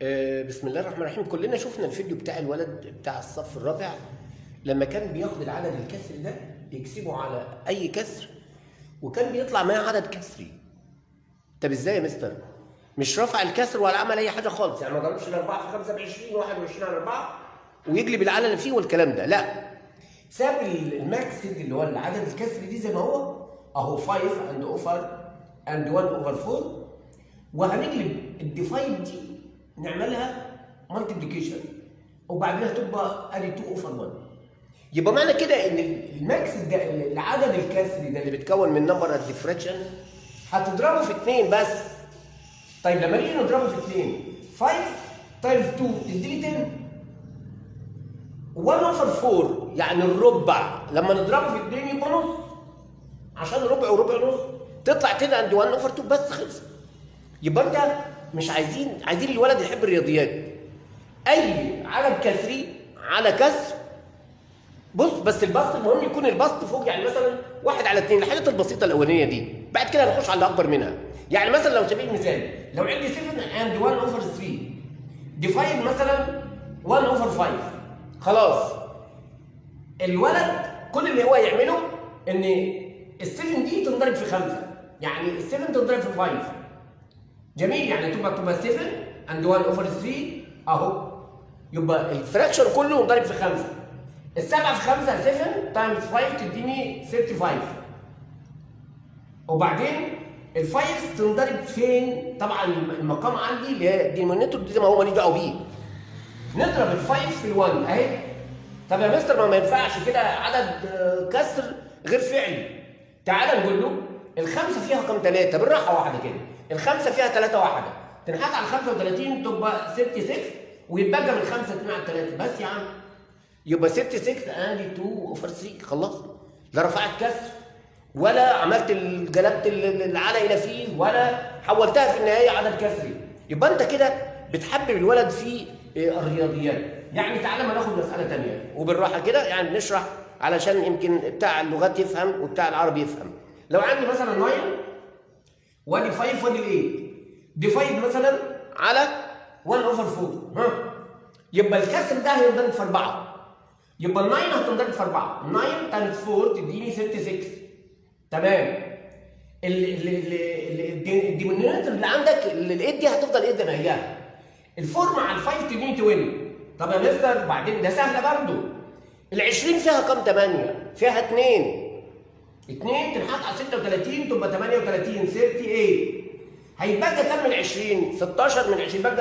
بسم الله الرحمن الرحيم. كلنا شفنا الفيديو بتاع الولد بتاع الصف الرابع لما كان بياخد العدد الكسري ده يكسبه على اي كسر وكان بيطلع معاه عدد كسري. طب ازاي يا مستر؟ مش رفع الكسر ولا عمل اي حاجه خالص، يعني ما ضربش الاربعه في 5 ب 20 21 على 4 ويجلب العدد اللي فيه والكلام ده، لا، ساب الماكس اللي هو العدد الكسري دي زي ما هو اهو 5 اند اوفر اند 1 اوفر 4، وهنجلب الديفايد دي نعملها مالتيبليكيشن وبعدين هتبقى ادي 2 اوفر 1. يبقى معنى كده ان الماكس ده العدد الكسري ده اللي بيتكون من نمبر الديفراكشن هتضربه في 2 بس. طيب لما نيجي نضربه في 2 5 تايمز 2 تديني 10، 1 اوفر 4 يعني الربع لما نضربه في 2 يبقى نص، عشان ربع وربع نص تطلع 10 عند 1 اوفر 2 بس خلص. يبقى انت مش عايزين الولد يحب الرياضيات. اي عدد كسري على كسر، بص بس البسط المهم يكون البسط فوق، يعني مثلا 1 على 2 الحاجات البسيطه الاولانيه دي، بعد كده هنخش على الاكبر منها. يعني مثلا لو سبيل المثال لو عندي 7 اند 1 اوفر 3 ديفايد مثلا 1 اوفر 5، خلاص الولد كل اللي هو يعمله ان ال7 دي تنضرب في 5، يعني ال7 تنضرب في 5. جميل، يعني تبقى 7 اند 1 اوفر 3 اهو، يبقى الفراكشن كله منضرب في 5. السبعة في 5 7 تايمز 5 تديني 35، وبعدين ال5 تنضرب فين؟ طبعا المقام عندي اللي هي الدينومينيتور دي زي ما هو ماليش دعوه بيه. نضرب ال5 في ال1 اهي. طب يا مستر ما ينفعش كده عدد كسر غير فعلي. تعال نقول له الخمسه فيها كام 3 بالراحه واحده كده. الخمسه فيها 3 واحده تنحط على 35 تبقى 66 ويتبقى من 5 2 على 3 بس يا عم. يبقى 66 عندي 2 اوفر 3 خلصنا. لا رفعت كسر ولا عملت جلبت العلى الى فيه ولا حولتها في النهايه عدد كسري. يبقى انت كده بتحبب الولد في الرياضيات. يعني تعالى ما ناخد مساله ثانيه وبالراحه كده، يعني بنشرح علشان يمكن بتاع اللغات يفهم وبتاع العربي يفهم. لو عندي مثلا 9 وادي 5 وادي 8 ديفايد مثلا على 1 اوفر 4، ها يبقى الكسر ده هينضرب في 4، يبقى ال 9 هتنضرب في 4، 9 تايمز 4 تديني 66. تمام. الدينومينيتور اللي عندك الايد دي هتفضل ايه زي ما هي. الفور مع ال5 تديني 20. طب يا مستر بعدين ده سهله برضه. ال20 فيها كام 8؟ فيها 2 تنحط على 36 تبقى 38 38. هيبقى كام من 20؟ 16 من 20 بقى